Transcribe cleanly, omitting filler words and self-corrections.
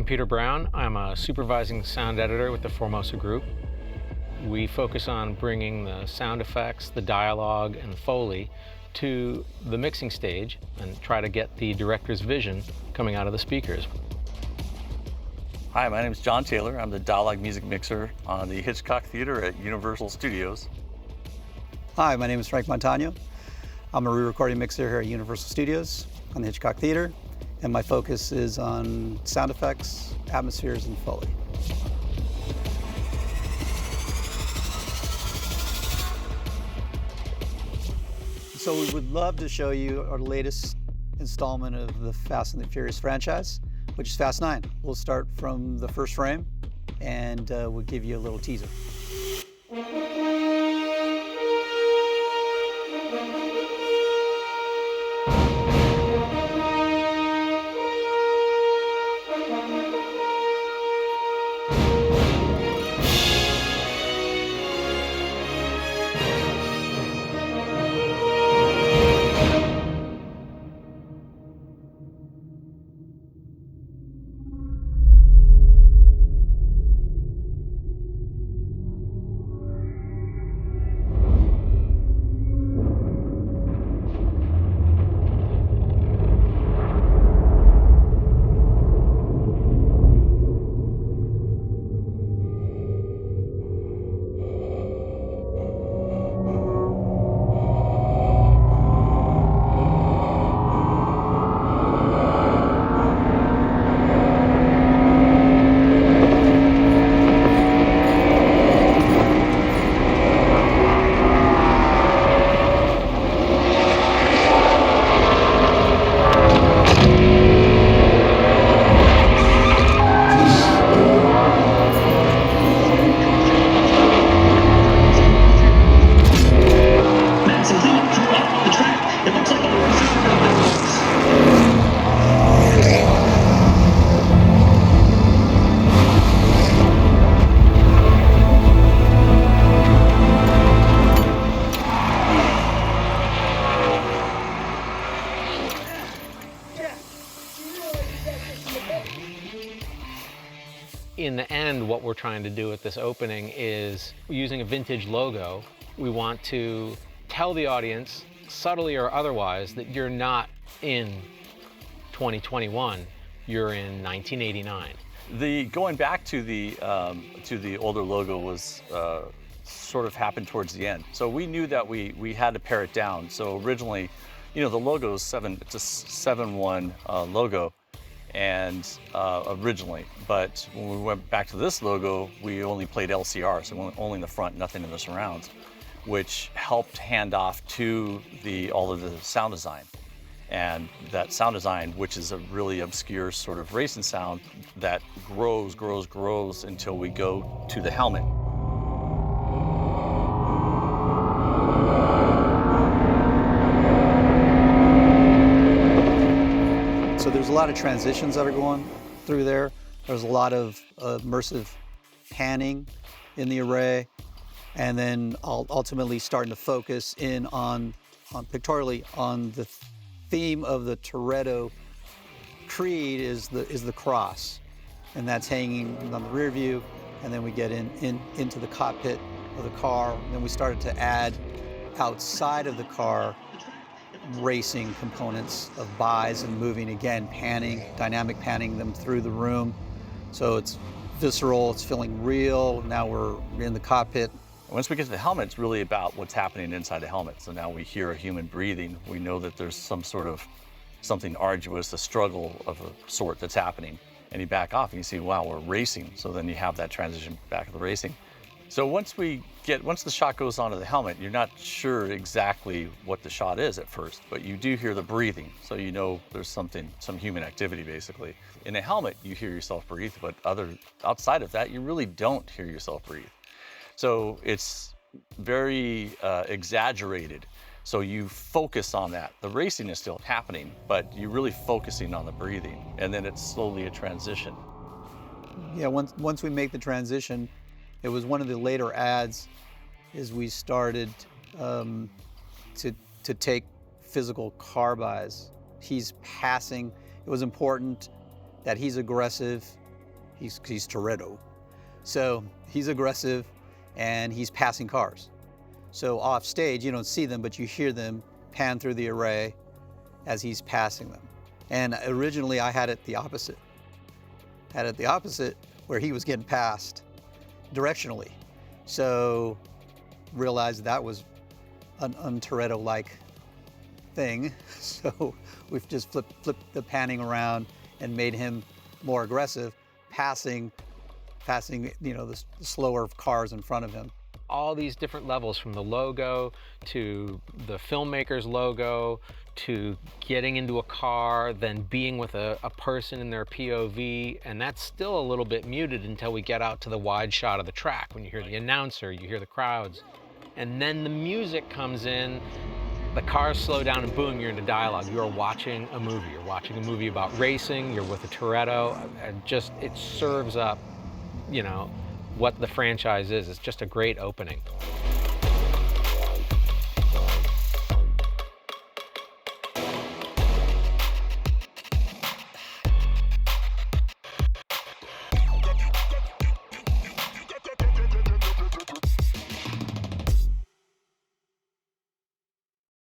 I'm Peter Brown. I'm a supervising sound editor with the Formosa Group. We focus on bringing the sound effects, the dialogue, and the Foley to the mixing stage and try to get the director's vision coming out of the speakers. Hi, my name is John Taylor. I'm the dialogue music mixer on the Hitchcock Theater at Universal Studios. Hi, my name is Frank Montano. I'm a re-recording mixer here at Universal Studios on the Hitchcock Theater, and my focus is on sound effects, atmospheres, and Foley. So we would love to show you our latest installment of the Fast and the Furious franchise, which is Fast 9. We'll start from the first frame, and we'll give you a little teaser. In the end, what we're trying to do with this opening is using a vintage logo. We want to tell the audience, subtly or otherwise, that you're not in 2021, you're in 1989. Going back to the older logo was sort of happened towards the end. So we knew that we had to pare it down. So originally, you know, the logo is it's a 7-1 logo. And originally, but when we went back to this logo, we only played LCR, so only in the front, nothing in the surrounds, which helped hand off to all of the sound design. And that sound design, which is a really obscure sort of racing sound that grows until we go to the helmet. So there's a lot of transitions that are going through there. There's a lot of immersive panning in the array, and then ultimately starting to focus in on pictorially on the theme of the Toretto creed is the cross, and that's hanging on the rear view, and then we get into the cockpit of the car, and then we started to add outside of the car racing components of buys and moving, again, panning, dynamic panning them through the room. So it's visceral, it's feeling real. Now we're in the cockpit. Once we get to the helmet, it's really about what's happening inside the helmet. So now we hear a human breathing. We know that there's something arduous, a struggle of a sort that's happening. And you back off and you see, wow, we're racing. So then you have that transition back to the racing. So once the shot goes onto the helmet, you're not sure exactly what the shot is at first, but you do hear the breathing. So you know there's some human activity basically. In a helmet, you hear yourself breathe, but outside of that, you really don't hear yourself breathe. So it's very exaggerated. So you focus on that. The racing is still happening, but you're really focusing on the breathing. And then it's slowly a transition. Yeah, once we make the transition, it was one of the later ads is we started to take physical car buys. He's passing. It was important that he's aggressive He's Toretto. So he's aggressive and he's passing cars. So off stage, you don't see them, but you hear them pan through the array as he's passing them. And originally I had it the opposite. Where he was getting passed directionally. So realized that was an un-Toretto-like thing. So we've just flipped the panning around and made him more aggressive, passing, the slower cars in front of him. All these different levels, from the logo to the filmmaker's logo to getting into a car, then being with a person in their POV, and that's still a little bit muted until we get out to the wide shot of the track. When you hear the announcer, you hear the crowds, and then the music comes in, the cars slow down, and boom, you're into dialogue. You're watching a movie. You're watching a movie about racing, you're with a Toretto, and just, it serves up, what the franchise is. It's just a great opening.